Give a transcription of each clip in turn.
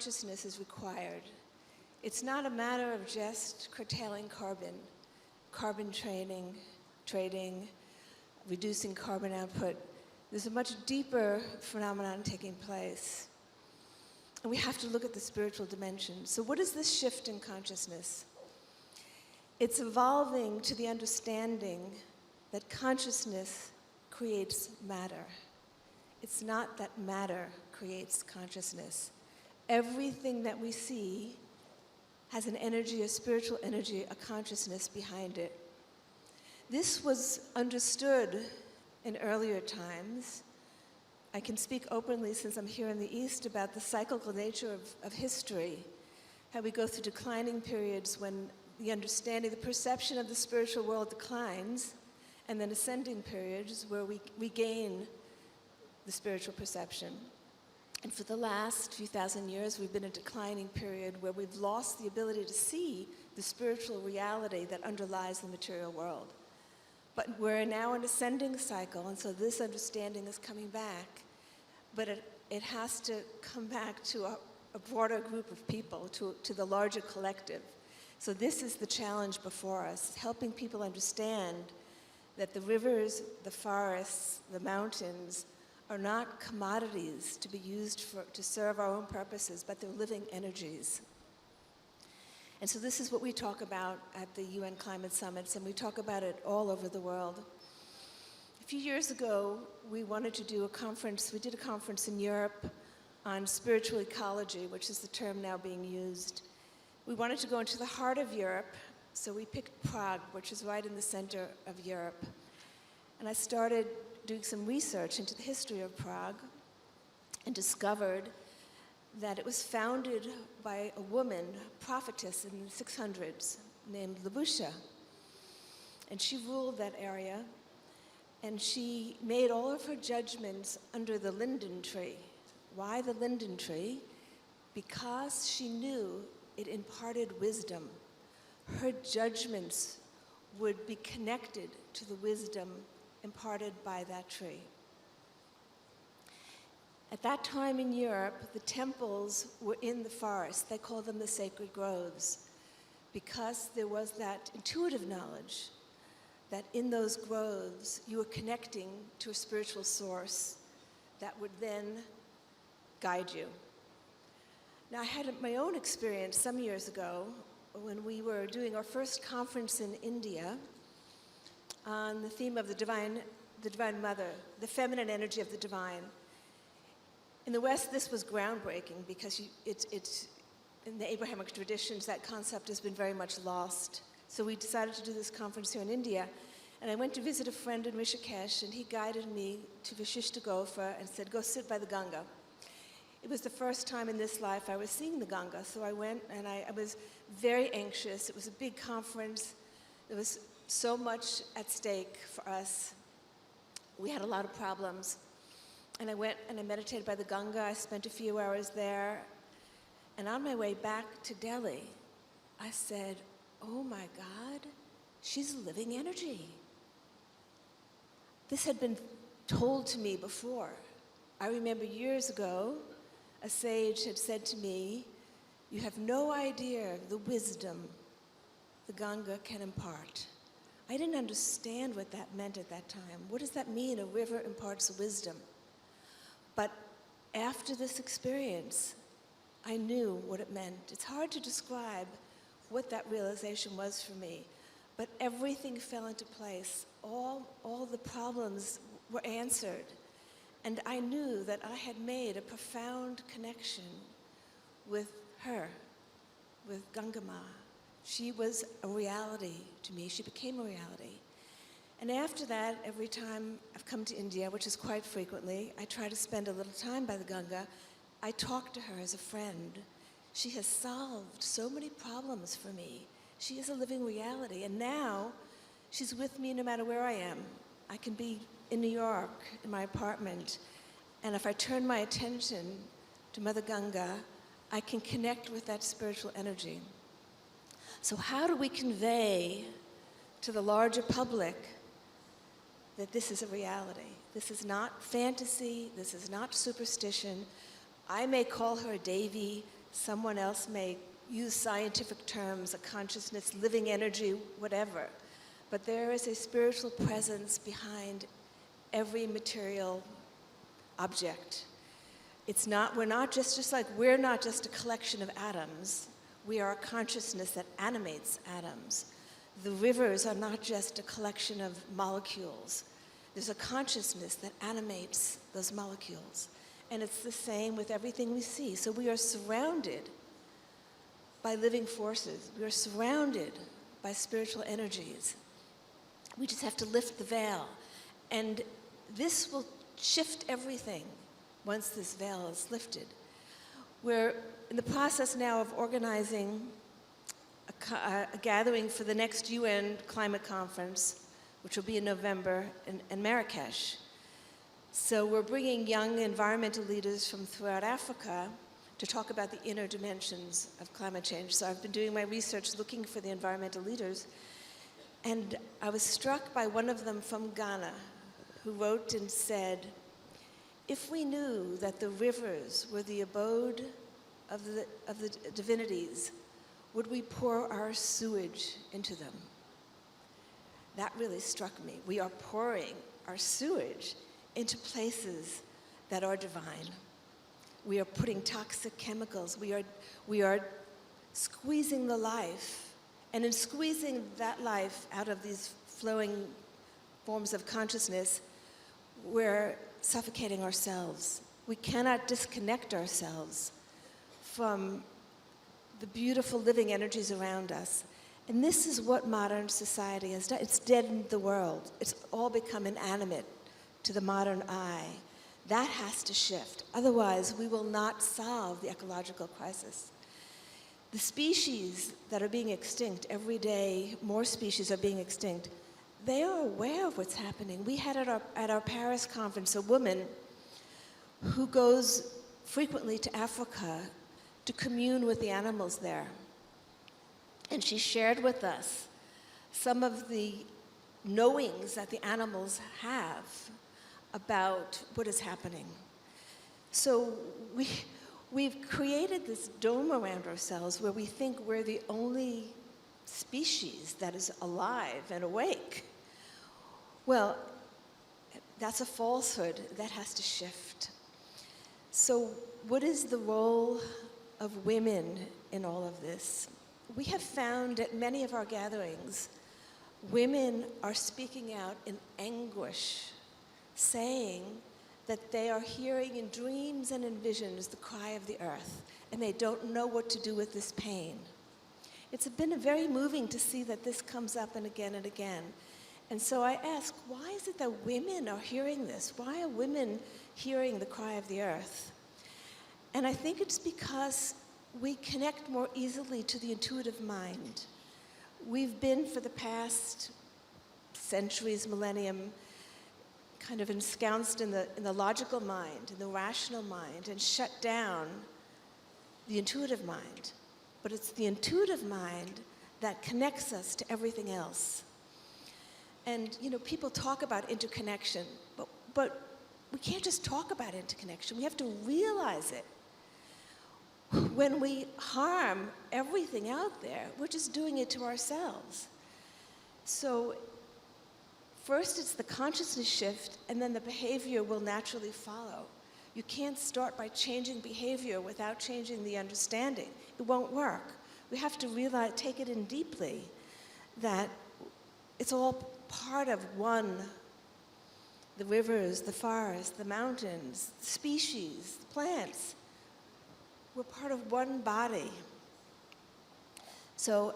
consciousness is required. It's not a matter of just curtailing carbon trading, reducing carbon output. There's a much deeper phenomenon taking place. And we have to look at the spiritual dimension. So what is this shift in consciousness? It's evolving to the understanding that consciousness creates matter. It's not that matter creates consciousness. Everything that we see has an energy, a spiritual energy, a consciousness behind it. This was understood in earlier times. I can speak openly, since I'm here in the East, about the cyclical nature of history, how we go through declining periods when the understanding, the perception of the spiritual world declines, and then ascending periods where we gain the spiritual perception. And for the last few thousand years, we've been in a declining period where we've lost the ability to see the spiritual reality that underlies the material world. But we're now in an ascending cycle, and so this understanding is coming back. But it has to come back to a broader group of people, to the larger collective. So this is the challenge before us, helping people understand that the rivers, the forests, the mountains are not commodities to be used to serve our own purposes, but they're living energies. And so this is what we talk about at the UN Climate Summits, and we talk about it all over the world. A few years ago, we wanted to do a conference. We did a conference in Europe on spiritual ecology, which is the term now being used. We wanted to go into the heart of Europe, so we picked Prague, which is right in the center of Europe. And I started doing some research into the history of Prague and discovered that it was founded by a woman, a prophetess in the 600s, named Labusha. And she ruled that area, and she made all of her judgments under the linden tree. Why the linden tree? Because she knew it imparted wisdom. Her judgments would be connected to the wisdom imparted by that tree. At that time in Europe, the temples were in the forest. They called them the sacred groves, because there was that intuitive knowledge that in those groves you were connecting to a spiritual source that would then guide you. Now, I had my own experience some years ago when we were doing our first conference in India on the theme of the Divine Mother, the feminine energy of the divine. In the West, this was groundbreaking because it's in the Abrahamic traditions, that concept has been very much lost. So we decided to do this conference here in India, and I went to visit a friend in Rishikesh, and he guided me to Vishishtagofa and said, go sit by the Ganga. It was the first time in this life I was seeing the Ganga, so I went, and I was very anxious. It was a big conference. There was so much at stake for us. We had a lot of problems. And I went and I meditated by the Ganga. I spent a few hours there. And on my way back to Delhi, I said, oh my God, she's living energy. This had been told to me before. I remember years ago, a sage had said to me, you have no idea the wisdom the Ganga can impart. I didn't understand what that meant at that time. What does that mean, a river imparts wisdom? But after this experience, I knew what it meant. It's hard to describe what that realization was for me, but everything fell into place. All the problems were answered. And I knew that I had made a profound connection with her, with Gangama. She was a reality to me. She became a reality. And after that, every time I've come to India, which is quite frequently, I try to spend a little time by the Ganga. I talk to her as a friend. She has solved so many problems for me. She is a living reality. And now, she's with me no matter where I am. I can be in New York, in my apartment, and if I turn my attention to Mother Ganga, I can connect with that spiritual energy. So how do we convey to the larger public that this is a reality? This is not fantasy, this is not superstition. I may call her a Devi, Someone else may use scientific terms, a consciousness, living energy, whatever. But there is a spiritual presence behind every material object. We're not just like we're not just a collection of atoms. We are a consciousness that animates atoms. The rivers are not just a collection of molecules. There's a consciousness that animates those molecules. And it's the same with everything we see. So we are surrounded by living forces. We are surrounded by spiritual energies. We just have to lift the veil. And this will shift everything once this veil is lifted. We're in the process now of organizing a gathering for the next UN climate conference, which will be in November in Marrakesh. So we're bringing young environmental leaders from throughout Africa to talk about the inner dimensions of climate change. So I've been doing my research looking for the environmental leaders, and I was struck by one of them from Ghana, who wrote and said, if we knew that the rivers were the abode of the divinities, would we pour our sewage into them? That really struck me. We are pouring our sewage into places that are divine. We are putting toxic chemicals. We are squeezing the life. And in squeezing that life out of these flowing forms of consciousness, we're suffocating ourselves. We cannot disconnect ourselves from the beautiful living energies around us. And this is what modern society has done. It's deadened the world. It's all become inanimate to the modern eye. That has to shift. Otherwise, we will not solve the ecological crisis. The species that are being extinct, every day more species are being extinct, they are aware of what's happening. We had at our Paris conference a woman who goes frequently to Africa to commune with the animals there. And she shared with us some of the knowings that the animals have about what is happening. So we've created this dome around ourselves where we think we're the only species that is alive and awake. Well, that's a falsehood. That has to shift. So what is the role of women in all of this? We have found at many of our gatherings, women are speaking out in anguish, saying that they are hearing in dreams and in visions the cry of the earth, and they don't know what to do with this pain. It's been very moving to see that this comes up and again and again. And so I ask, why is it that women are hearing this? Why are women hearing the cry of the earth? And I think it's because we connect more easily to the intuitive mind. We've been, for the past centuries, millennium, kind of ensconced in the logical mind, in the rational mind, and shut down the intuitive mind. But it's the intuitive mind that connects us to everything else. And, people talk about interconnection, but we can't just talk about interconnection. We have to realize it. When we harm everything out there, we're just doing it to ourselves. So first it's the consciousness shift, and then the behavior will naturally follow. You can't start by changing behavior without changing the understanding. It won't work. We have to realize, take it in deeply, that it's all part of one. The rivers, the forests, the mountains, the species, the plants. We're part of one body. So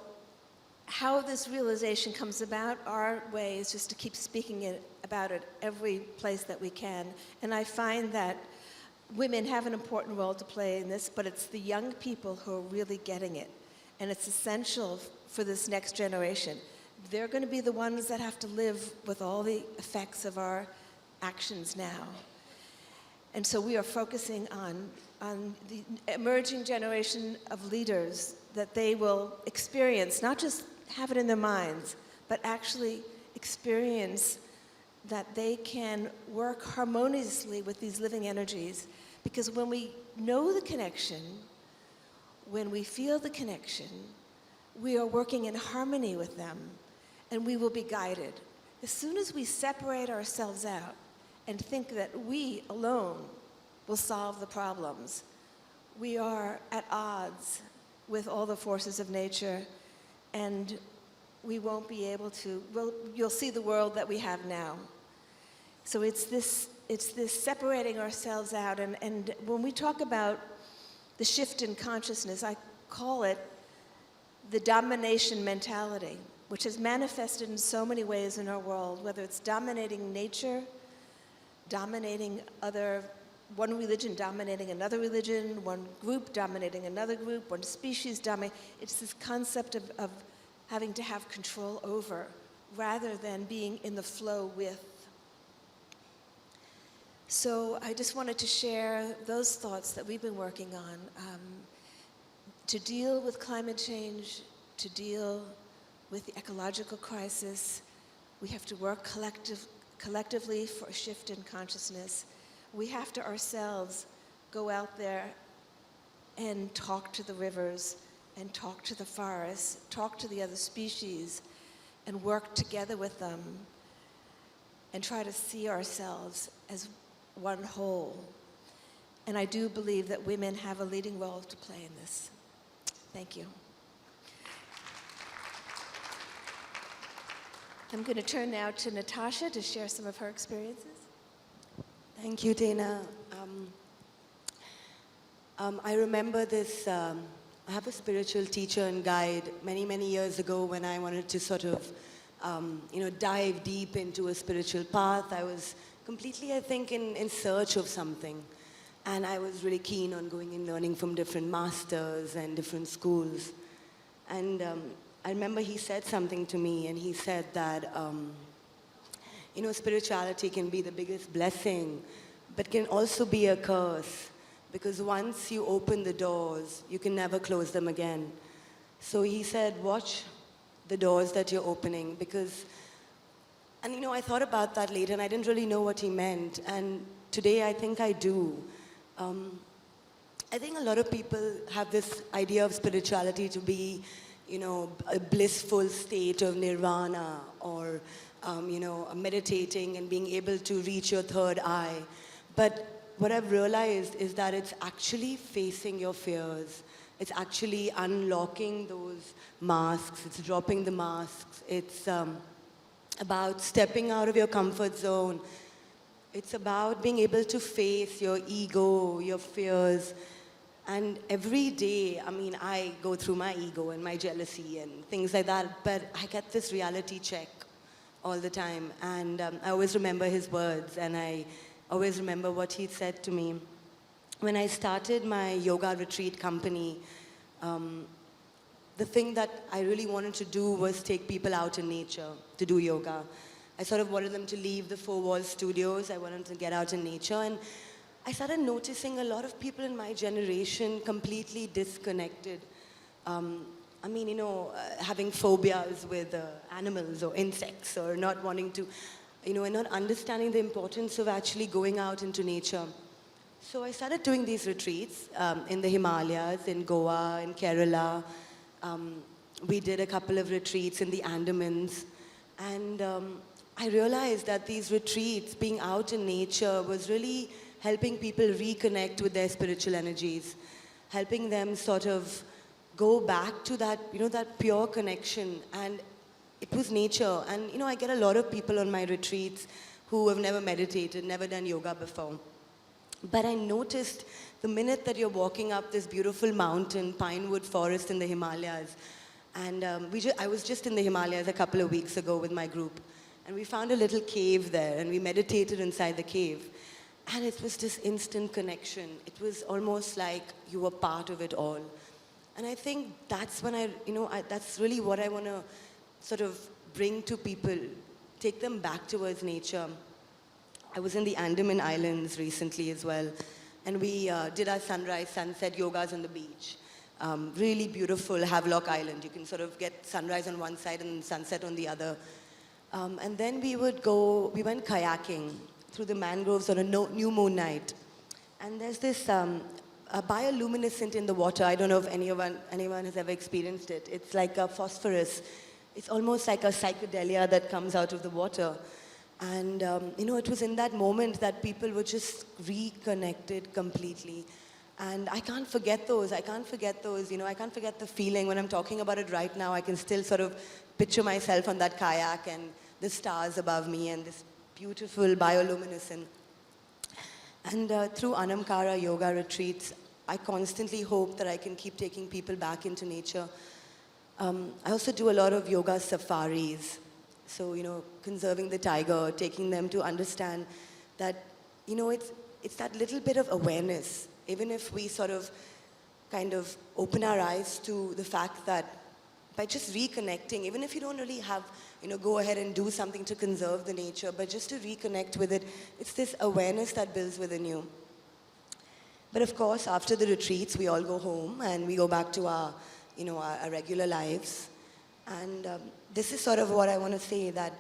how this realization comes about, our way is just to keep speaking about it every place that we can. And I find that women have an important role to play in this, but it's the young people who are really getting it. And it's essential for this next generation. They're going to be the ones that have to live with all the effects of our actions now. And so we are focusing on the emerging generation of leaders, that they will experience, not just have it in their minds, but actually experience that they can work harmoniously with these living energies. Because when we know the connection, when we feel the connection, we are working in harmony with them, and we will be guided. As soon as we separate ourselves out and think that we alone will solve the problems, we are at odds with all the forces of nature, and we won't be able to, well, you'll see the world that we have now. So it's this separating ourselves out, and when we talk about the shift in consciousness, I call it the domination mentality, which has manifested in so many ways in our world, whether it's dominating nature, dominating one religion dominating another religion, one group dominating another group, one species dominating. It's this concept of having to have control over, rather than being in the flow with. So I just wanted to share those thoughts that we've been working on. To deal with climate change, to deal with the ecological crisis, we have to work collectively for a shift in consciousness. We have to ourselves go out there and talk to the rivers, and talk to the forests, talk to the other species, and work together with them, and try to see ourselves as one whole. And I do believe that women have a leading role to play in this. Thank you. I'm going to turn now to Natasha to share some of her experiences. Thank you, Dana. I remember this, I have a spiritual teacher and guide many, many years ago when I wanted to sort of, dive deep into a spiritual path. I was completely, I think, in search of something. And I was really keen on going and learning from different masters and different schools. And I remember he said something to me, and he said that, spirituality can be the biggest blessing, but can also be a curse, because once you open the doors, you can never close them again. So he said, watch the doors that you're opening, because, and I thought about that later, and I didn't really know what he meant, and today I think I do. I think a lot of people have this idea of spirituality to be, a blissful state of nirvana, or, meditating and being able to reach your third eye. But what I've realized is that it's actually facing your fears. It's actually unlocking those masks. It's dropping the masks. It's about stepping out of your comfort zone. It's about being able to face your ego, your fears. And every day, I go through my ego and my jealousy and things like that, but I get this reality check all the time. And I always remember his words, and I always remember what he said to me. When I started my yoga retreat company, the thing that I really wanted to do was take people out in nature to do yoga. I sort of wanted them to leave the four-wall studios. I wanted them to get out in nature. And I started noticing a lot of people in my generation completely disconnected. Having phobias with animals or insects, or not wanting to, and not understanding the importance of actually going out into nature. So I started doing these retreats in the Himalayas, in Goa, in Kerala. We did a couple of retreats in the Andamans. And I realized that these retreats, being out in nature, was really helping people reconnect with their spiritual energies, helping them sort of go back to that, that pure connection. And it was nature. And, I get a lot of people on my retreats who have never meditated, never done yoga before. But I noticed the minute that you're walking up this beautiful mountain, pinewood forest in the Himalayas, and I was just in the Himalayas a couple of weeks ago with my group, and we found a little cave there, and we meditated inside the cave. And it was this instant connection. It was almost like you were part of it all. And I think that's when that's really what I want to sort of bring to people, take them back towards nature. I was in the Andaman Islands recently as well, and we did our sunrise, sunset yogas on the beach. Really beautiful Havelock Island. You can sort of get sunrise on one side and sunset on the other. And then we went kayaking through the mangroves on a new moon night. And there's this bioluminescent in the water. I don't know if anyone has ever experienced it. It's like a phosphorus. It's almost like a psychedelia that comes out of the water. And, it was in that moment that people were just reconnected completely. And I can't forget those. I can't forget the feeling. When I'm talking about it right now, I can still sort of picture myself on that kayak and the stars above me and this beautiful bioluminescence. And through Anamkara yoga retreats, I constantly hope that I can keep taking people back into nature. I also do a lot of yoga safaris. So, conserving the tiger, taking them to understand that, it's that little bit of awareness. Even if we sort of kind of open our eyes to the fact that by just reconnecting, even if you don't really have, go ahead and do something to conserve the nature, but just to reconnect with it, it's this awareness that builds within you. But of course, after the retreats, we all go home and we go back to our regular lives. And this is sort of what I want to say, that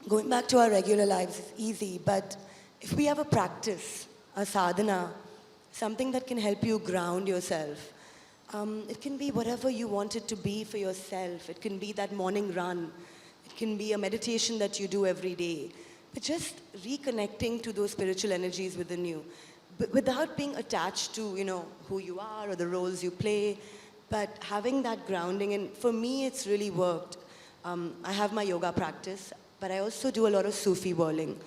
going back to our regular lives is easy, but if we have a practice, a sadhana, something that can help you ground yourself, it can be whatever you want it to be for yourself. It can be that morning run. It can be a meditation that you do every day. But just reconnecting to those spiritual energies within you, but without being attached to, who you are or the roles you play, but having that grounding. And for me, it's really worked. I have my yoga practice, but I also do a lot of Sufi whirling.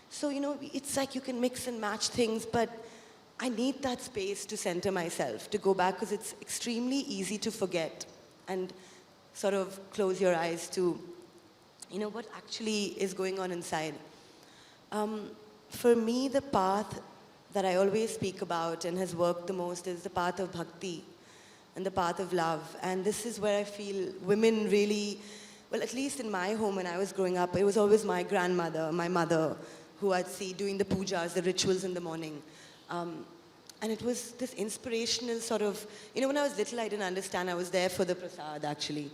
So, it's like you can mix and match things, but I need that space to center myself, to go back, because it's extremely easy to forget and sort of close your eyes to, what actually is going on inside. For me, the path that I always speak about and has worked the most is the path of bhakti and the path of love. And this is where I feel women really, well, at least in my home when I was growing up, it was always my grandmother, my mother, who I'd see doing the pujas, the rituals in the morning. And it was this inspirational sort of, when I was little, I didn't understand. I was there for the prasad, actually.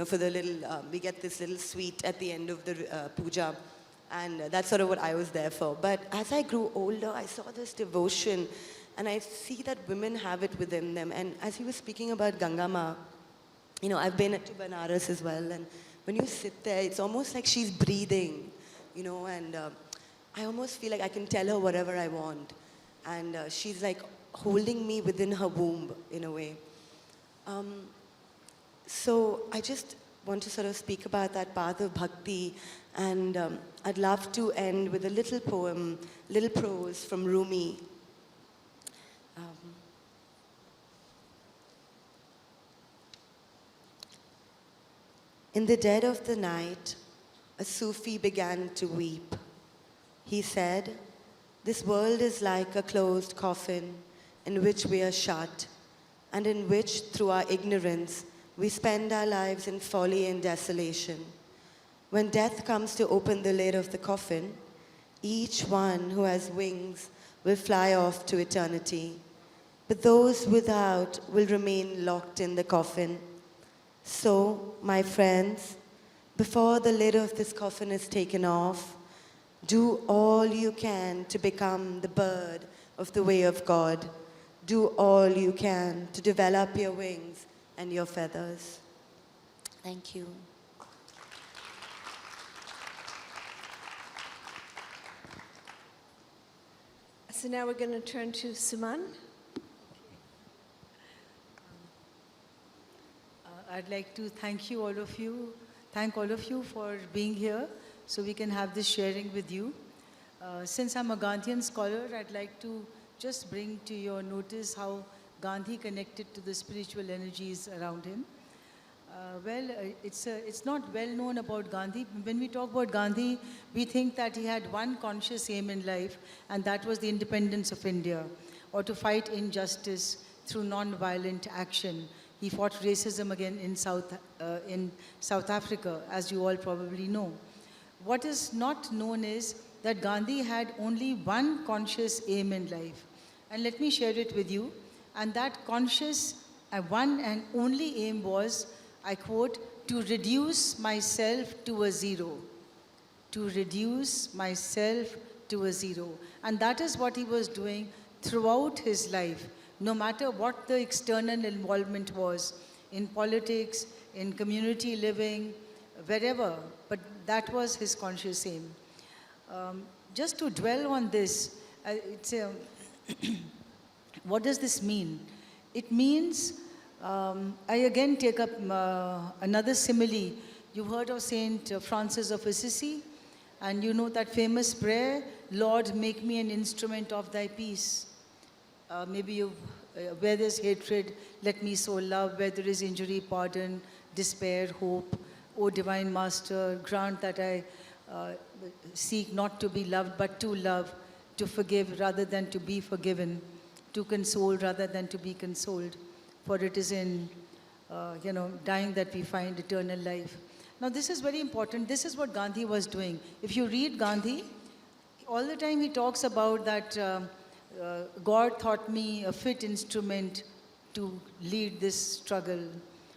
For the little, we get this little sweet at the end of the puja. And that's sort of what I was there for. But as I grew older, I saw this devotion. And I see that women have it within them. And as he was speaking about Gangama, I've been to Banaras as well. And when you sit there, it's almost like she's breathing, and I almost feel like I can tell her whatever I want. And she's like holding me within her womb in a way. So I just want to sort of speak about that path of bhakti. And I'd love to end with a little poem, little prose from Rumi. In the dead of the night, a Sufi began to weep. He said, "This world is like a closed coffin in which we are shut, and in which, through our ignorance, we spend our lives in folly and desolation. When death comes to open the lid of the coffin, each one who has wings will fly off to eternity, but those without will remain locked in the coffin. So, my friends, before the lid of this coffin is taken off, do all you can to become the bird of the way of God. Do all you can to develop your wings and your feathers." Thank you. So now we're going to turn to Suman. I'd like to thank all of you for being here so we can have this sharing with you. Since I'm a Gandhian scholar, I'd like to just bring to your notice how Gandhi connected to the spiritual energies around him. It's not well known about Gandhi. When we talk about Gandhi, we think that he had one conscious aim in life, and that was the independence of India, or to fight injustice through non-violent action. He fought racism again in South Africa, as you all probably know. What is not known is that Gandhi had only one conscious aim in life. And let me share it with you. And that conscious one and only aim was, I quote, "to reduce myself to a zero." To reduce myself to a zero. And that is what he was doing throughout his life, no matter what the external involvement was, in politics, in community living, wherever, but that was his conscious aim. Just to dwell on this, what does this mean? It means, I again take up another simile. You've heard of Saint Francis of Assisi, and you know that famous prayer, Lord, make me an instrument of thy peace. Maybe where there's hatred, let me sow love. Where there is injury, pardon. Despair, hope. O Divine Master, grant that I seek not to be loved, but to love, to forgive rather than to be forgiven, to console rather than to be consoled. For it is in, dying that we find eternal life. Now this is very important. This is what Gandhi was doing. If you read Gandhi, all the time he talks about that God thought me a fit instrument to lead this struggle.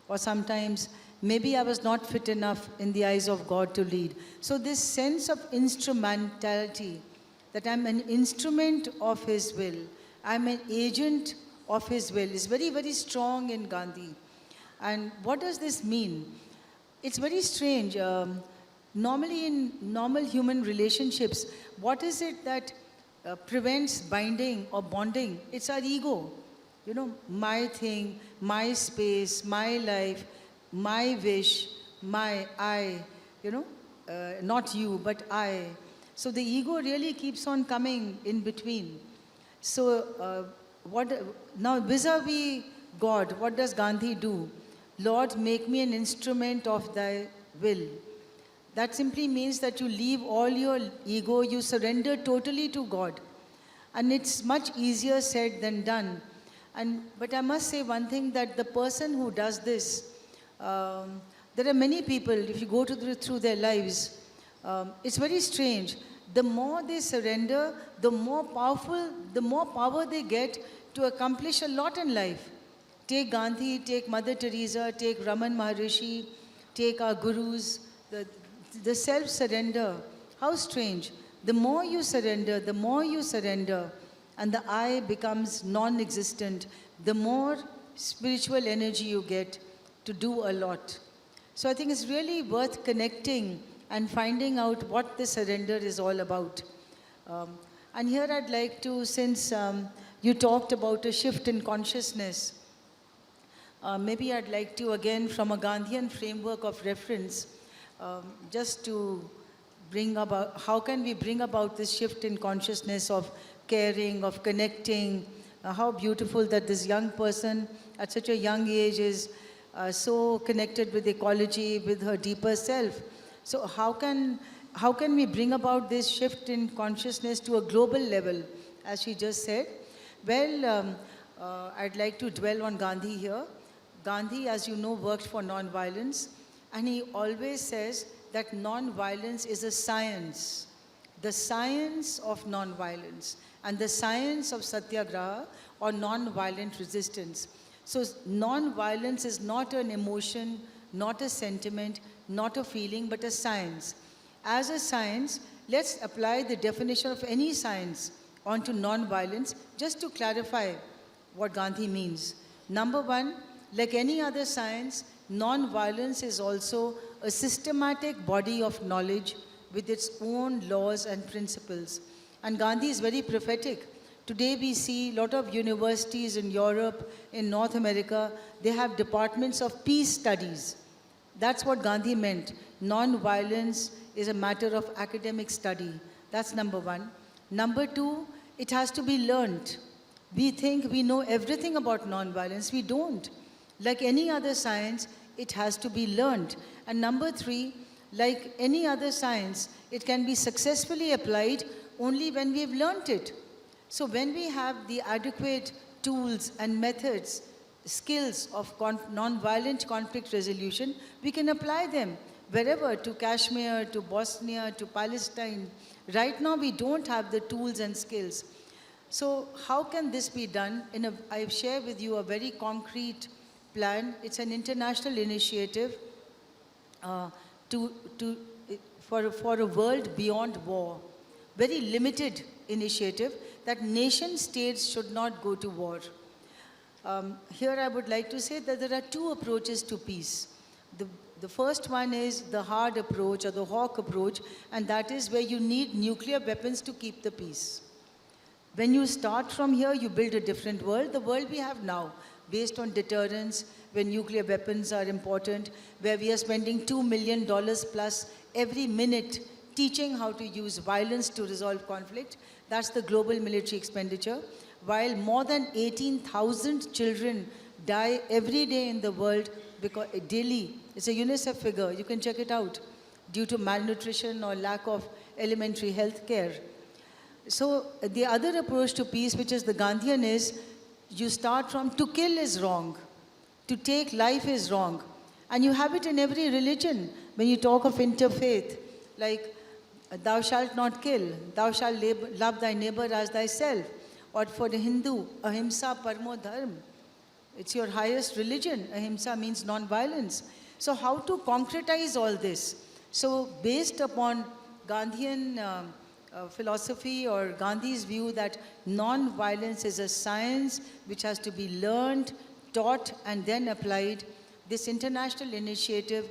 Or sometimes, maybe I was not fit enough in the eyes of God to lead. So this sense of instrumentality, that I'm an instrument of His will, I'm an agent of His will, is very, very strong in Gandhi. And what does this mean? It's very strange. Normally in normal human relationships, what is it that prevents binding or bonding? It's our ego. My thing, my space, my life, my wish, my I, not you, but I. So the ego really keeps on coming in between. So now vis-a-vis God, what does Gandhi do? Lord, make me an instrument of thy will. That simply means that you leave all your ego, you surrender totally to God. And it's much easier said than done. But I must say one thing, that the person who does this, there are many people, if you go through their lives, it's very strange. The more they surrender, the more power they get to accomplish a lot in life. Take Gandhi, take Mother Teresa, take Raman Maharishi, take our gurus, the self-surrender. How strange. The more you surrender, and the I becomes non-existent, the more spiritual energy you get to do a lot. So I think it's really worth connecting and finding out what the surrender is all about. And here I'd like to, since you talked about a shift in consciousness, maybe I'd like to, again, from a Gandhian framework of reference, just to bring about, how can we bring about this shift in consciousness of caring, of connecting? How beautiful that this young person at such a young age is so connected with ecology, with her deeper self. So how can we bring about this shift in consciousness to a global level, as she just said? Well, I'd like to dwell on Gandhi here. Gandhi, as you know, worked for non-violence, and he always says that non-violence is a science, the science of non-violence, and the science of satyagraha, or non-violent resistance. So non-violence is not an emotion, not a sentiment, not a feeling, but a science. As a science, let's apply the definition of any science onto non-violence, just to clarify what Gandhi means. Number one, like any other science, non-violence is also a systematic body of knowledge with its own laws and principles. And Gandhi is very prophetic. Today we see a lot of universities in Europe, in North America, they have departments of peace studies. That's what Gandhi meant. Non-violence is a matter of academic study. That's number one. Number two, it has to be learned. We think we know everything about non-violence. We don't. Like any other science, it has to be learned. And number three, like any other science, it can be successfully applied only when we've learned it. So when we have the adequate tools and methods, skills of non-violent conflict resolution, we can apply them wherever, to Kashmir, to Bosnia, to Palestine. Right now, we don't have the tools and skills. So how can this be done? I've shared with you a very concrete plan. It's an international initiative for a world beyond war. Very limited initiative. that nation states should not go to war. Here I would like to say that there are two approaches to peace. The first one is the hard approach or the hawk approach, and that is where you need nuclear weapons to keep the peace. When you start from here, you build a different world. The world we have now, based on deterrence, where nuclear weapons are important, where we are spending $2 million plus every minute teaching how to use violence to resolve conflict. That's the global military expenditure. While more than 18,000 children die every day in the world because daily, it's a UNICEF figure, you can check it out, due to malnutrition or lack of elementary health care. So the other approach to peace, which is the Gandhian, is you start from to kill is wrong, to take life is wrong. And you have it in every religion. When you talk of interfaith, like thou shalt not kill, thou shalt love thy neighbor as thyself. Or for the Hindu, ahimsa parmo dharma. It's your highest religion. Ahimsa means non-violence. So how to concretize all this? So based upon Gandhian philosophy or Gandhi's view that non-violence is a science which has to be learned, taught, and then applied, this international initiative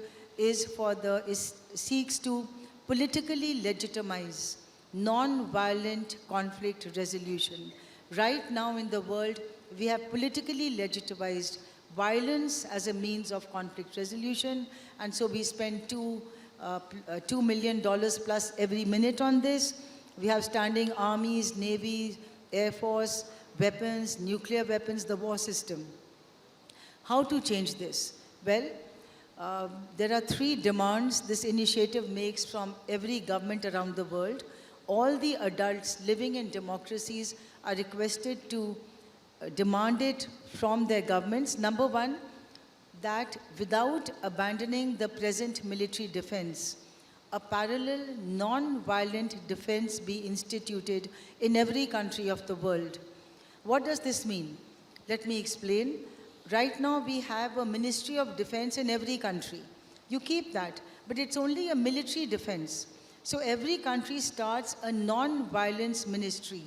seeks to politically legitimize non-violent conflict resolution. Right now in the world, we have politically legitimized violence as a means of conflict resolution, and so we spend $2 million plus every minute on this. We have standing armies, navy, air force, weapons, nuclear weapons, the war system. How to change this? Well, there are 3 demands this initiative makes from every government around the world. All the adults living in democracies are requested to demand it from their governments. Number 1, that without abandoning the present military defense, a parallel non-violent defense be instituted in every country of the world. What does this mean? Let me explain. Right now we have a Ministry of Defense in every country. You keep that, but it's only a military defense. So every country starts a non-violence ministry,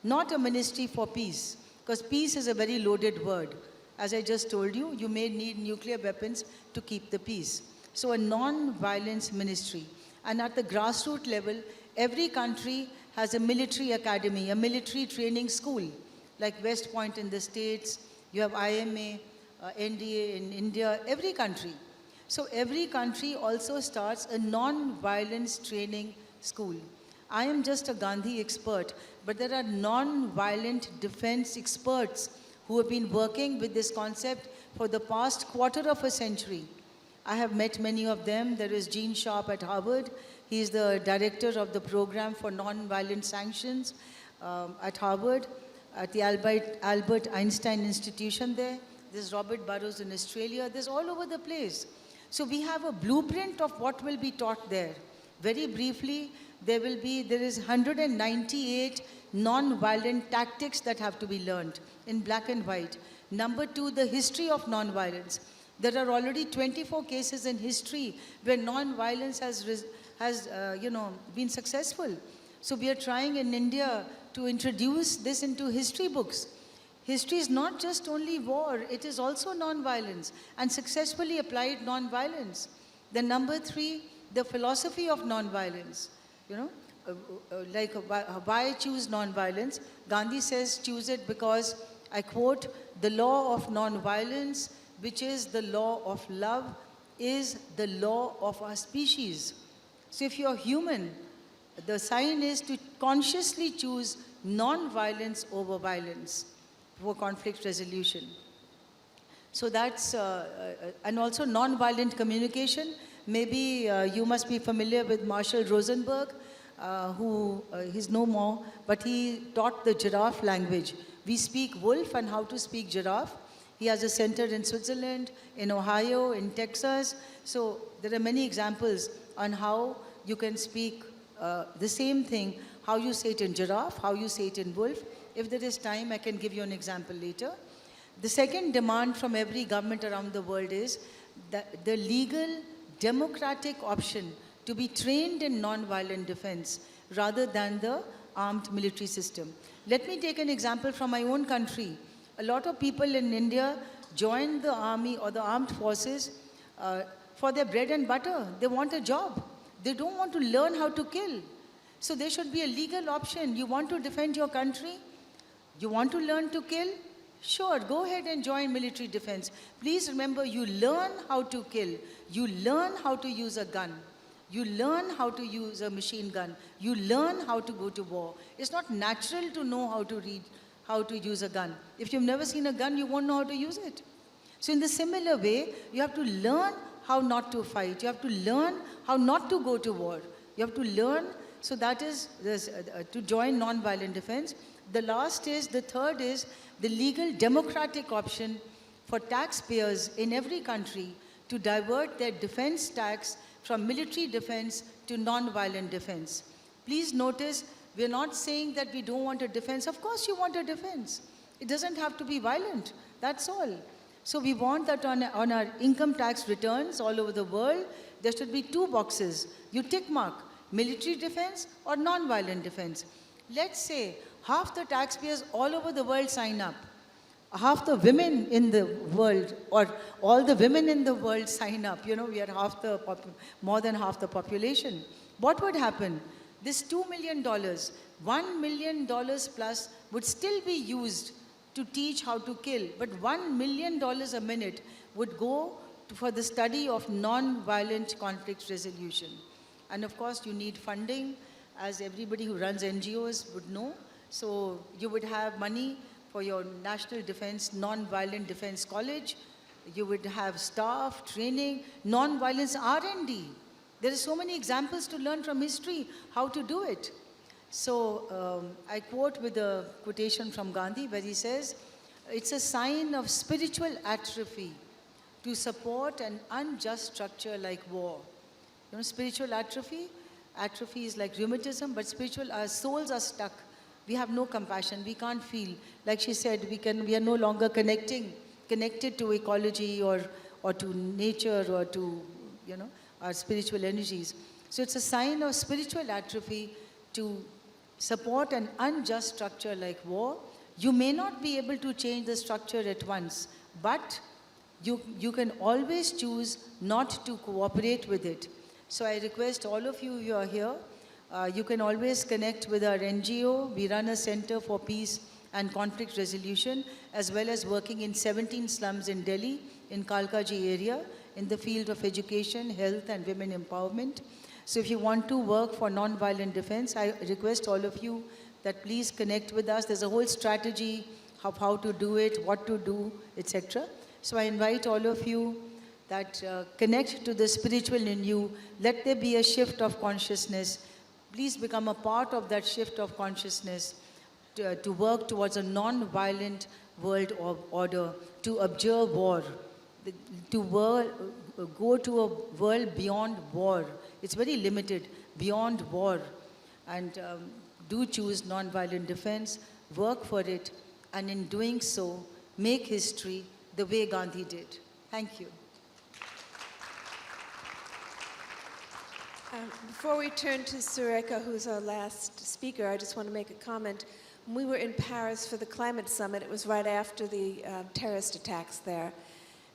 not a ministry for peace, because peace is a very loaded word. As I just told you, you may need nuclear weapons to keep the peace. So a non-violence ministry. And at the grassroots level, every country has a military academy, a military training school, like West Point in the States, you have IMA, NDA in India, every country. So every country also starts a non-violence training school. I am just a Gandhi expert, but there are non-violent defense experts who have been working with this concept for the past quarter of a century. I have met many of them. There is Gene Sharp at Harvard. He is the director of the program for non-violent sanctions at Harvard, at the Albert Einstein Institution there. There's Robert Burrows in Australia. There's all over the place. So we have a blueprint of what will be taught there. Very briefly, there is 198 non-violent tactics that have to be learned in black and white. Number 2, the history of non-violence. There are already 24 cases in history where non-violence has been successful. So we are trying in India to introduce this into history books. History is not just only war, it is also non-violence and successfully applied non-violence. Then number 3, the philosophy of non-violence. Why choose non-violence? Gandhi says choose it because, I quote, the law of non-violence, which is the law of love, is the law of our species. So if you're human, the sign is to consciously choose non-violence over violence for conflict resolution. So that's, and also non-violent communication. Maybe you must be familiar with Marshall Rosenberg, he's no more, but he taught the giraffe language. We speak wolf and how to speak giraffe. He has a center in Switzerland, in Ohio, in Texas. So there are many examples on how you can speak the same thing, how you say it in giraffe, how you say it in wolf. If there is time, I can give you an example later. The second demand from every government around the world is that the legal, democratic option to be trained in non-violent defense rather than the armed military system. Let me take an example from my own country. A lot of people in India join the army or the armed forces for their bread and butter. They want a job. They don't want to learn how to kill. So there should be a legal option. You want to defend your country? You want to learn to kill? Sure, go ahead and join military defense. Please remember, you learn how to kill. You learn how to use a gun. You learn how to use a machine gun. You learn how to go to war. It's not natural to know how to read, how to use a gun. If you've never seen a gun, you won't know how to use it. So in the similar way, you have to learn how not to fight. You have to learn how not to go to war. You have to learn, so that is to join non-violent defense. The third is the legal democratic option for taxpayers in every country to divert their defense tax from military defense to non-violent defense. Please notice, we're not saying that we don't want a defense. Of course you want a defense. It doesn't have to be violent. That's all. So we want that on our income tax returns all over the world, there should be 2 boxes. You tick mark, military defense or non-violent defense. Let's say half the taxpayers all over the world sign up. Half the women in the world, or all the women in the world sign up. You know, we are more than half the population. What would happen? This $2 million, $1 million plus would still be used to teach how to kill, but $1 million a minute would go for the study of non-violent conflict resolution. And of course, you need funding, as everybody who runs NGOs would know. So you would have money for your National Defense, Non-Violent Defense College. You would have staff, training, non-violence R&D. There are so many examples to learn from history, how to do it. So I quote with a quotation from Gandhi where he says, it's a sign of spiritual atrophy to support an unjust structure like war. You know, spiritual atrophy? Atrophy is like rheumatism, but spiritual, our souls are stuck. We have no compassion, we can't feel. Like she said, we are no longer connected to ecology or to nature or to, you know, our spiritual energies. So it's a sign of spiritual atrophy to support an unjust structure like war. You may not be able to change the structure at once, but you can always choose not to cooperate with it. So I request all of you who are here, you can always connect with our NGO. We run a Center for Peace and Conflict Resolution, as well as working in 17 slums in Delhi, in Kalkaji area, in the field of education, health, and women empowerment. So if you want to work for non-violent defense, I request all of you that please connect with us. There's a whole strategy of how to do it, what to do, etc. So I invite all of you that connect to the spiritual in you. Let there be a shift of consciousness. Please become a part of that shift of consciousness to work towards a non-violent world order, to observe war, to go to a world beyond war. It's very limited, beyond war. And do choose non-violent defense, work for it, and in doing so, make history the way Gandhi did. Thank you. Before we turn to Sureka, who's our last speaker, I just want to make a comment. When we were in Paris for the climate summit, it was right after the terrorist attacks there.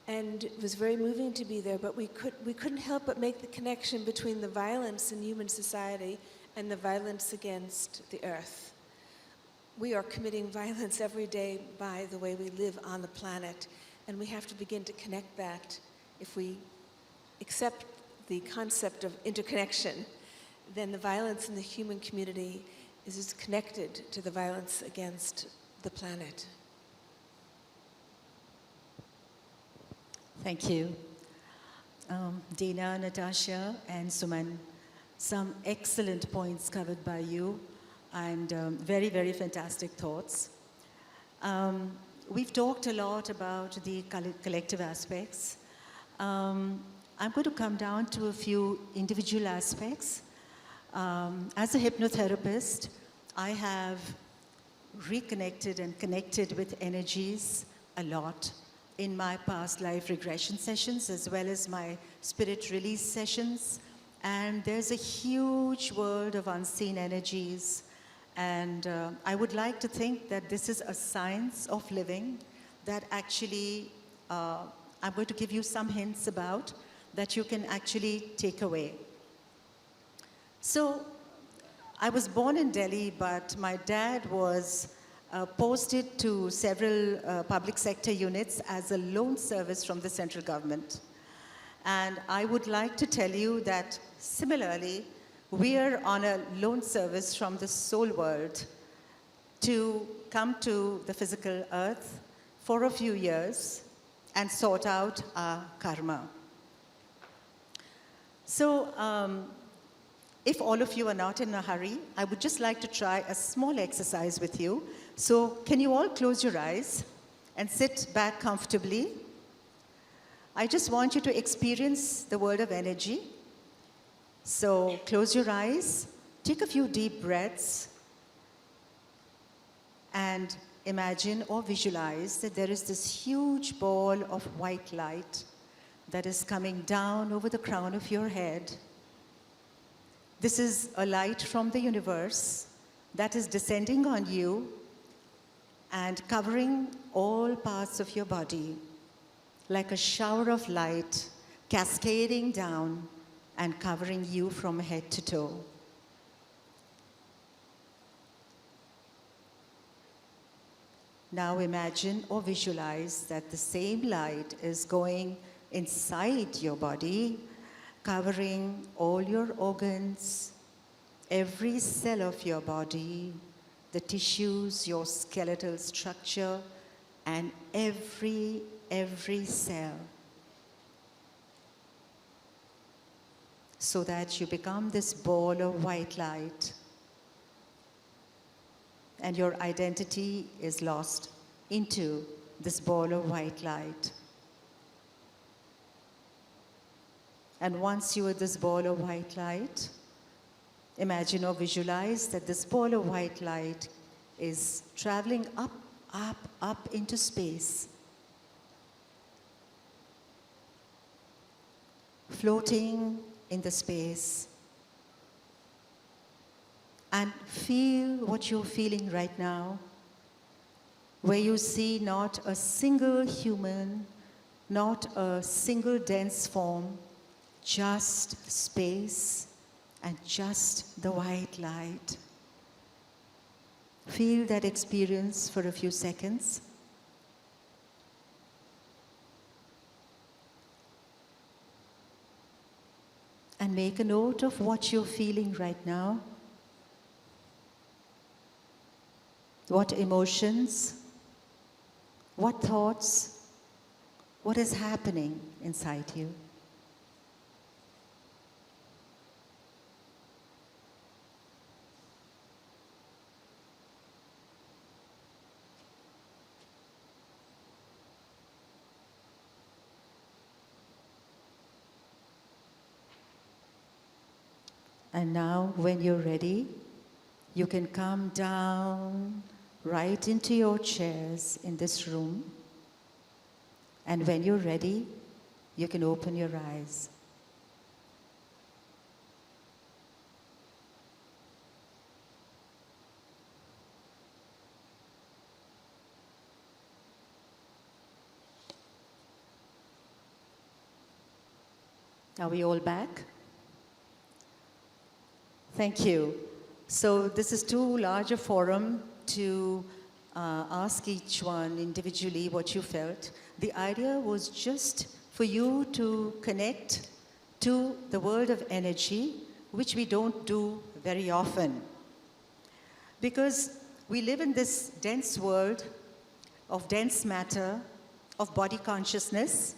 And it was very moving to be there, but we couldn't help but make the connection between the violence in human society and the violence against the earth. We are committing violence every day by the way we live on the planet, and we have to begin to connect that. If we accept the concept of interconnection, then the violence in the human community is connected to the violence against the planet. Thank you. Dina, Natasha, and Suman, some excellent points covered by you, and very, very fantastic thoughts. We've talked a lot about the collective aspects. I'm going to come down to a few individual aspects. As a hypnotherapist, I have reconnected and connected with energies a lot in my past life regression sessions, as well as my spirit release sessions. And there's a huge world of unseen energies And I would like to think that this is a science of living that actually I'm going to give you some hints about that you can actually take away. So I was born in Delhi, but my dad was posted to several public sector units as a loan service from the central government. And I would like to tell you that similarly, we are on a loan service from the soul world to come to the physical earth for a few years and sort out our karma. So if all of you are not in a hurry, I would just like to try a small exercise with you. So can you all close your eyes and sit back comfortably? I just want you to experience the world of energy. So close your eyes, take a few deep breaths, and imagine or visualize that there is this huge ball of white light that is coming down over the crown of your head. This is a light from the universe that is descending on you and covering all parts of your body like a shower of light cascading down and covering you from head to toe. Now imagine or visualize that the same light is going inside your body, covering all your organs, every cell of your body, the tissues, your skeletal structure, and every cell, so that you become this ball of white light and your identity is lost into this ball of white light. And once you are this ball of white light, imagine or visualize that this ball of white light is traveling up, up, up into space, floating in the space. And feel what you're feeling right now, where you see not a single human, not a single dense form, just space and just the white light. Feel that experience for a few seconds. And make a note of what you're feeling right now. What emotions, what thoughts, what is happening inside you? And now, when you're ready, you can come down right into your chairs in this room. And when you're ready, you can open your eyes. Are we all back? Thank you. So this is too large a forum to ask each one individually what you felt. The idea was just for you to connect to the world of energy, which we don't do very often. Because we live in this dense world of dense matter, of body consciousness,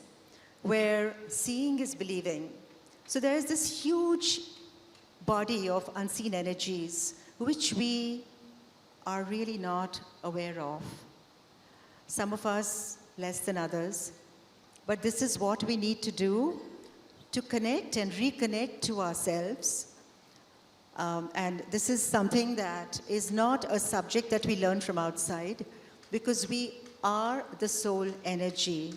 where seeing is believing. So there is this huge body of unseen energies which we are really not aware of. Some of us less than others. But this is what we need to do to connect and reconnect to ourselves. And this is something that is not a subject that we learn from outside, because we are the soul energy.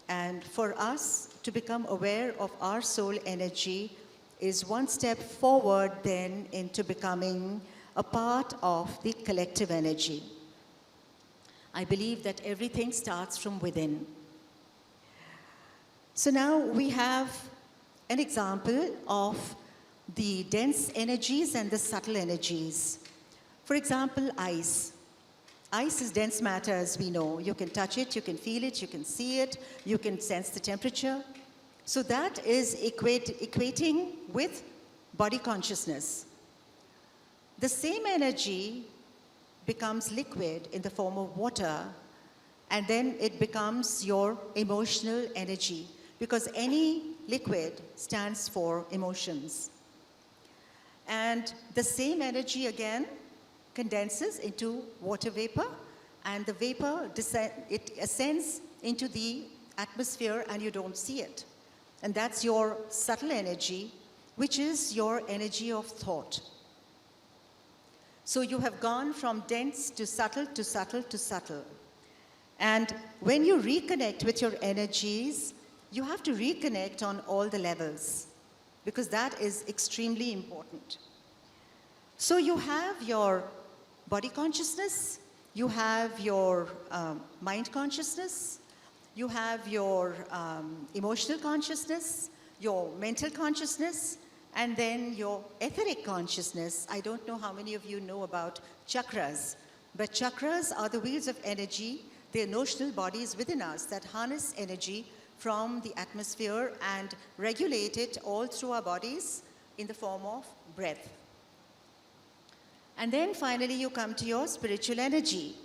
And for us to become aware of our soul energy is one step forward then into becoming a part of the collective energy. I believe that everything starts from within. So now we have an example of the dense energies and the subtle energies. For example, ice. Ice is dense matter, as we know. You can touch it, you can feel it, you can see it, you can sense the temperature. So that is equating with body consciousness. The same energy becomes liquid in the form of water, and then it becomes your emotional energy, because any liquid stands for emotions. And the same energy again condenses into water vapor, and the vapor it ascends into the atmosphere and you don't see it. And that's your subtle energy, which is your energy of thought. So you have gone from dense to subtle to subtle to subtle. And when you reconnect with your energies, you have to reconnect on all the levels, because that is extremely important. So you have your body consciousness, you have your mind consciousness, you have your emotional consciousness, your mental consciousness, and then your etheric consciousness. I don't know how many of you know about chakras, but chakras are the wheels of energy. They're notional bodies within us that harness energy from the atmosphere and regulate it all through our bodies in the form of breath. And then finally you come to your spiritual energy.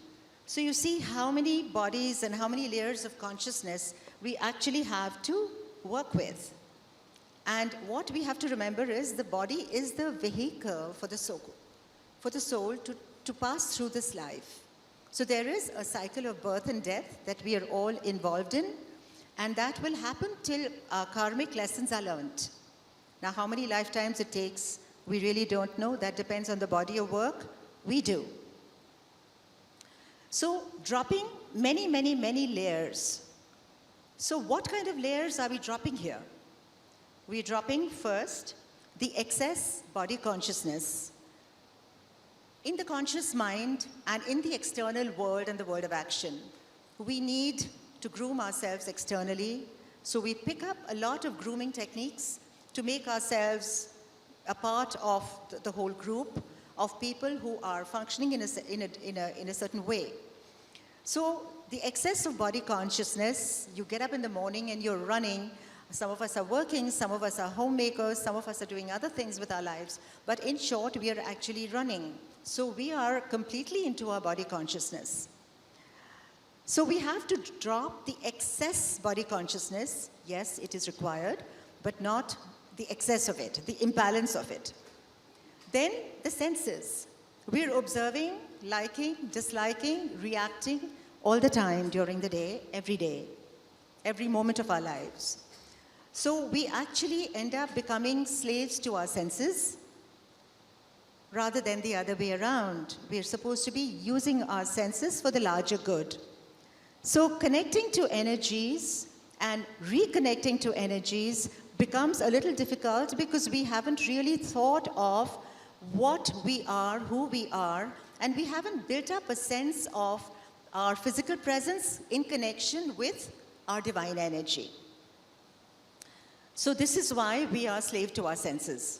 So you see how many bodies and how many layers of consciousness we actually have to work with. And what we have to remember is the body is the vehicle for the soul to pass through this life. So there is a cycle of birth and death that we are all involved in, and that will happen till our karmic lessons are learned. Now, how many lifetimes it takes, we really don't know. That depends on the body of work we do. So dropping many, many, many layers. So what kind of layers are we dropping here? We're dropping first the excess body consciousness. In the conscious mind and in the external world and the world of action, we need to groom ourselves externally. So we pick up a lot of grooming techniques to make ourselves a part of the whole group of people who are functioning in a certain way. So the excess of body consciousness, you get up in the morning and you're running. Some of us are working, some of us are homemakers, some of us are doing other things with our lives. But in short, we are actually running. So we are completely into our body consciousness. So we have to drop the excess body consciousness. Yes, it is required, but not the excess of it, the imbalance of it. Then the senses. We're observing, liking, disliking, reacting all the time during the day, every moment of our lives. So we actually end up becoming slaves to our senses rather than the other way around. We're supposed to be using our senses for the larger good. So connecting to energies and reconnecting to energies becomes a little difficult because we haven't really thought of what we are, who we are, and we haven't built up a sense of our physical presence in connection with our divine energy. So this is why we are slave to our senses.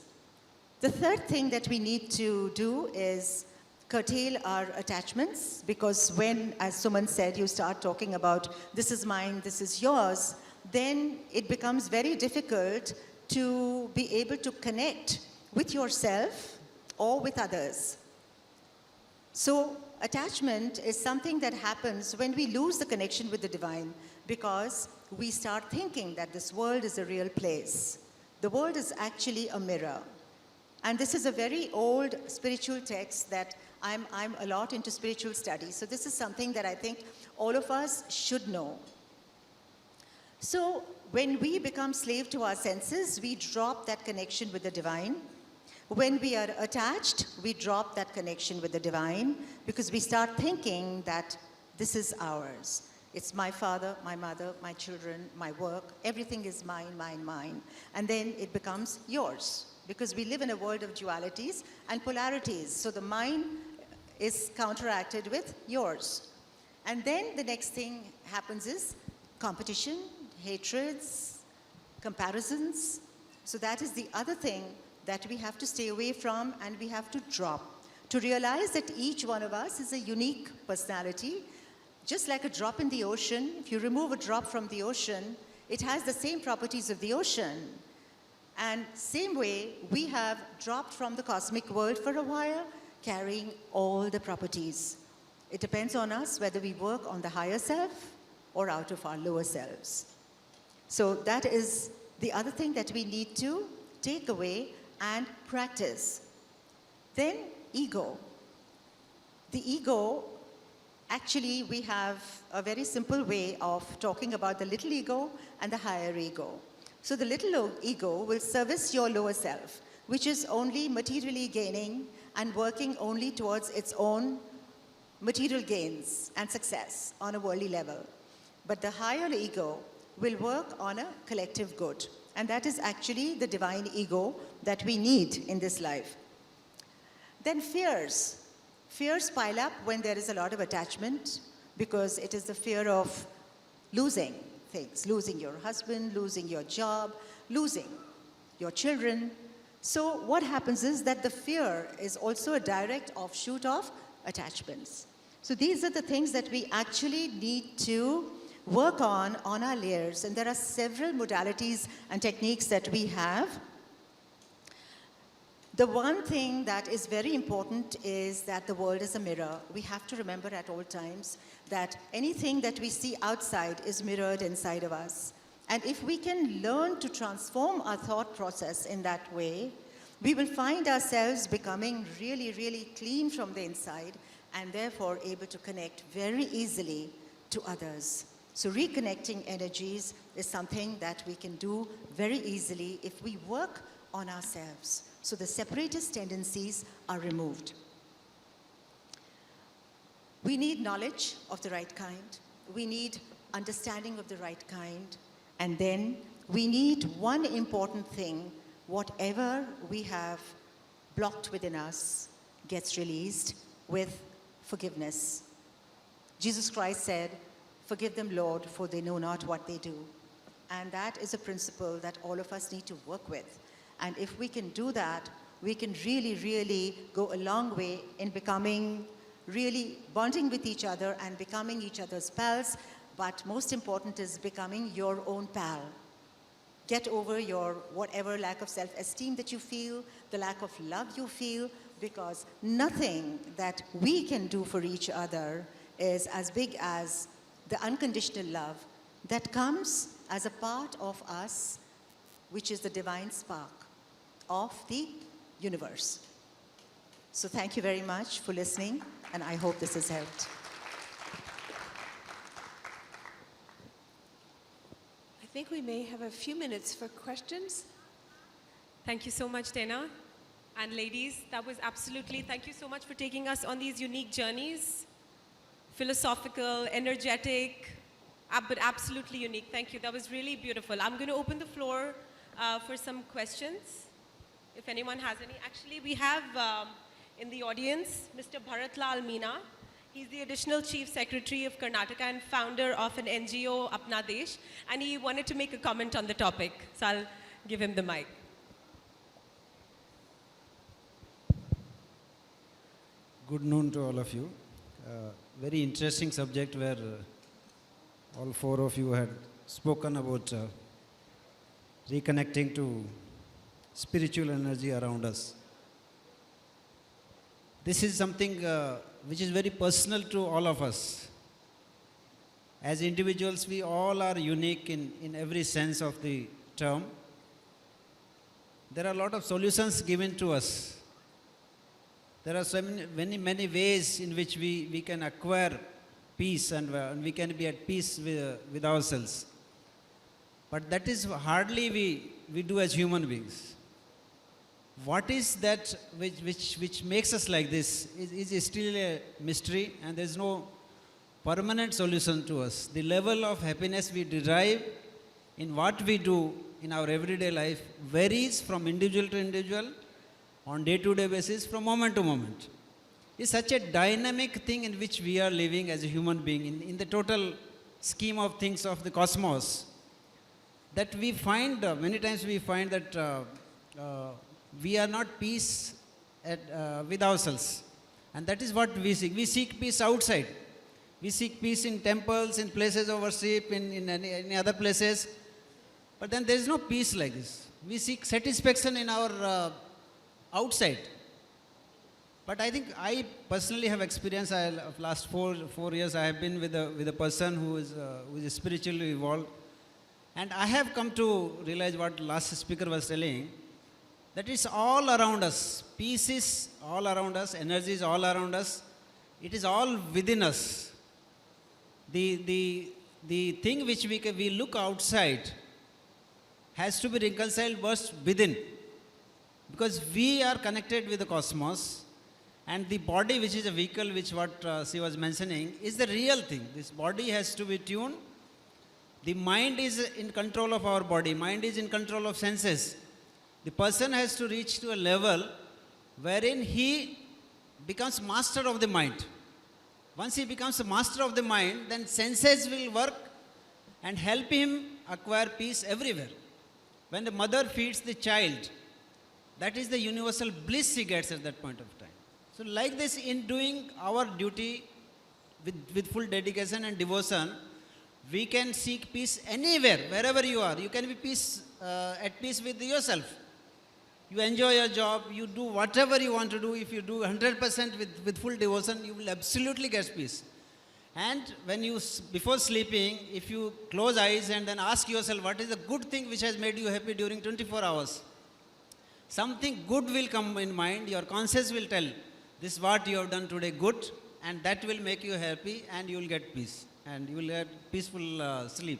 The third thing that we need to do is curtail our attachments, because when, as Suman said, you start talking about this is mine, this is yours, then it becomes very difficult to be able to connect with yourself or with others. So attachment is something that happens when we lose the connection with the divine, because we start thinking that this world is a real place. The world is actually a mirror. And this is a very old spiritual text that I'm a lot into spiritual studies. So this is something that I think all of us should know. So when we become slave to our senses, we drop that connection with the divine. When we are attached, we drop that connection with the divine because we start thinking that this is ours. It's my father, my mother, my children, my work. Everything is mine, mine, mine. And then it becomes yours because we live in a world of dualities and polarities. So the mine is counteracted with yours. And then the next thing happens is competition, hatreds, comparisons. So that is the other thing that we have to stay away from and we have to drop. To realize that each one of us is a unique personality. Just like a drop in the ocean, if you remove a drop from the ocean, it has the same properties of the ocean. And same way, we have dropped from the cosmic world for a while, carrying all the properties. It depends on us whether we work on the higher self or out of our lower selves. So that is the other thing that we need to take away and practice. Then ego. The ego, actually we have a very simple way of talking about the little ego and the higher ego. So the little ego will service your lower self, which is only materially gaining and working only towards its own material gains and success on a worldly level. But the higher ego will work on a collective good. And that is actually the divine ego that we need in this life. Then fears. Fears pile up when there is a lot of attachment, because it is the fear of losing things, losing your husband, losing your job, losing your children. So what happens is that the fear is also a direct offshoot of attachments. So these are the things that we actually need to work on our layers. And there are several modalities and techniques that we have. The one thing that is very important is that the world is a mirror. We have to remember at all times that anything that we see outside is mirrored inside of us. And if we can learn to transform our thought process in that way, we will find ourselves becoming really, really clean from the inside and therefore able to connect very easily to others. So reconnecting energies is something that we can do very easily if we work on ourselves. So the separatist tendencies are removed. We need knowledge of the right kind. We need understanding of the right kind. And then we need one important thing: whatever we have blocked within us gets released with forgiveness. Jesus Christ said, "Forgive them, Lord, for they know not what they do." And that is a principle that all of us need to work with. And if we can do that, we can really, really go a long way in becoming, really bonding with each other and becoming each other's pals. But most important is becoming your own pal. Get over your whatever lack of self-esteem that you feel, the lack of love you feel, because nothing that we can do for each other is as big as the unconditional love that comes as a part of us, which is the divine spark of the universe. So thank you very much for listening, and I hope this has helped. I think we may have a few minutes for questions. Thank you so much, Tena. And ladies, that was absolutely, thank you so much for taking us on these unique journeys. Philosophical, energetic, but absolutely unique. Thank you. That was really beautiful. I'm going to open the floor for some questions, if anyone has any. Actually, we have in the audience Mr. Bharatlal Meena. He's the additional Chief Secretary of Karnataka and founder of an NGO, Apna Desh, and he wanted to make a comment on the topic. So I'll give him the mic. Good noon to all of you. Very interesting subject where all four of you had spoken about reconnecting to spiritual energy around us. This is something which is very personal to all of us. As individuals, we all are unique in every sense of the term. There are a lot of solutions given to us. There are so many ways in which we can acquire peace and we can be at peace with ourselves. But that is hardly we do as human beings. What is that which makes us like this is still a mystery, and there is no permanent solution to us. The level of happiness we derive in what we do in our everyday life varies from individual to individual, on day-to-day basis, from moment to moment. It's such a dynamic thing in which we are living as a human being in the total scheme of things of the cosmos, that we find, many times we find that we are not peace with ourselves. And that is what we seek. We seek peace outside. We seek peace in temples, in places of worship, in any other places. But then there is no peace like this. We seek satisfaction in our outside. But I think I personally have experience. Of last four years, I have been with a person who is spiritually evolved, and I have come to realize what last speaker was telling, that it's all around us. Peace is all around us. Energy is all around us. It is all within us. The thing which we look outside has to be reconciled first within, because we are connected with the cosmos. And the body, which is a vehicle, which what she was mentioning, is the real thing. This body has to be tuned. The mind is in control of our body. Mind is in control of senses. The person has to reach to a level wherein he becomes master of the mind. Once he becomes a master of the mind, then senses will work and help him acquire peace everywhere. When the mother feeds the child, that is the universal bliss he gets at that point of time. So like this, in doing our duty with full dedication and devotion, we can seek peace anywhere, wherever you are. You can be at peace with yourself. You enjoy your job, you do whatever you want to do. If you do 100% with full devotion, you will absolutely get peace. And when you, before sleeping, if you close eyes and then ask yourself, what is the good thing which has made you happy during 24 hours? Something good will come in mind, your conscience will tell, this is what you have done today good, and that will make you happy, and you will get peace, and you will get peaceful sleep.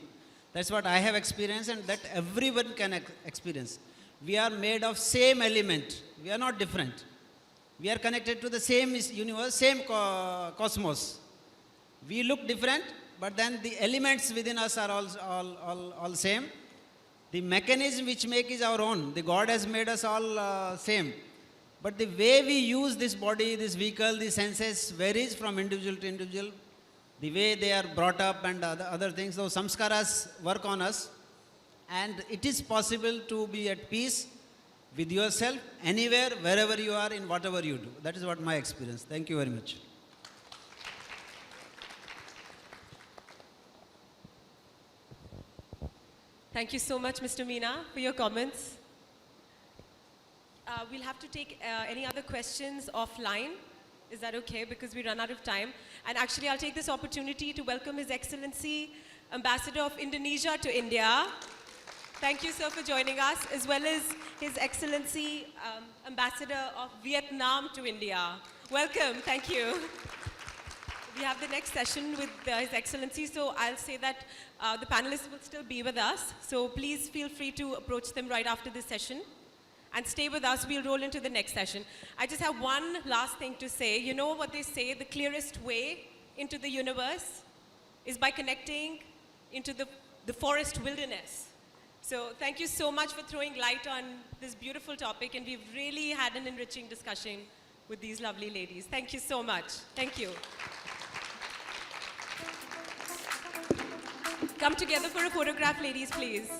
That's what I have experienced, and that everyone can experience. We are made of same element. We are not different. We are connected to the same universe, same cosmos. We look different, but then the elements within us are all same. The mechanism which make is our own. The God has made us all same. But the way we use this body, this vehicle, the senses varies from individual to individual. The way they are brought up and other things, those samskaras work on us. And it is possible to be at peace with yourself anywhere, wherever you are, in whatever you do. That is what my experience. Thank you very much. Thank you so much, Mr. Meena, for your comments. We'll have to take any other questions offline. Is that okay? Because we run out of time. And actually, I'll take this opportunity to welcome His Excellency, Ambassador of Indonesia to India. Thank you, sir, for joining us, as well as His Excellency, Ambassador of Vietnam to India. Welcome. Thank you. We have the next session with His Excellency, so I'll say that the panelists will still be with us. So please feel free to approach them right after this session. And stay with us, we'll roll into the next session. I just have one last thing to say. You know what they say, the clearest way into the universe is by connecting into the forest wilderness. So thank you so much for throwing light on this beautiful topic, and we've really had an enriching discussion with these lovely ladies. Thank you so much. Thank you. Come together for a photograph, ladies, please.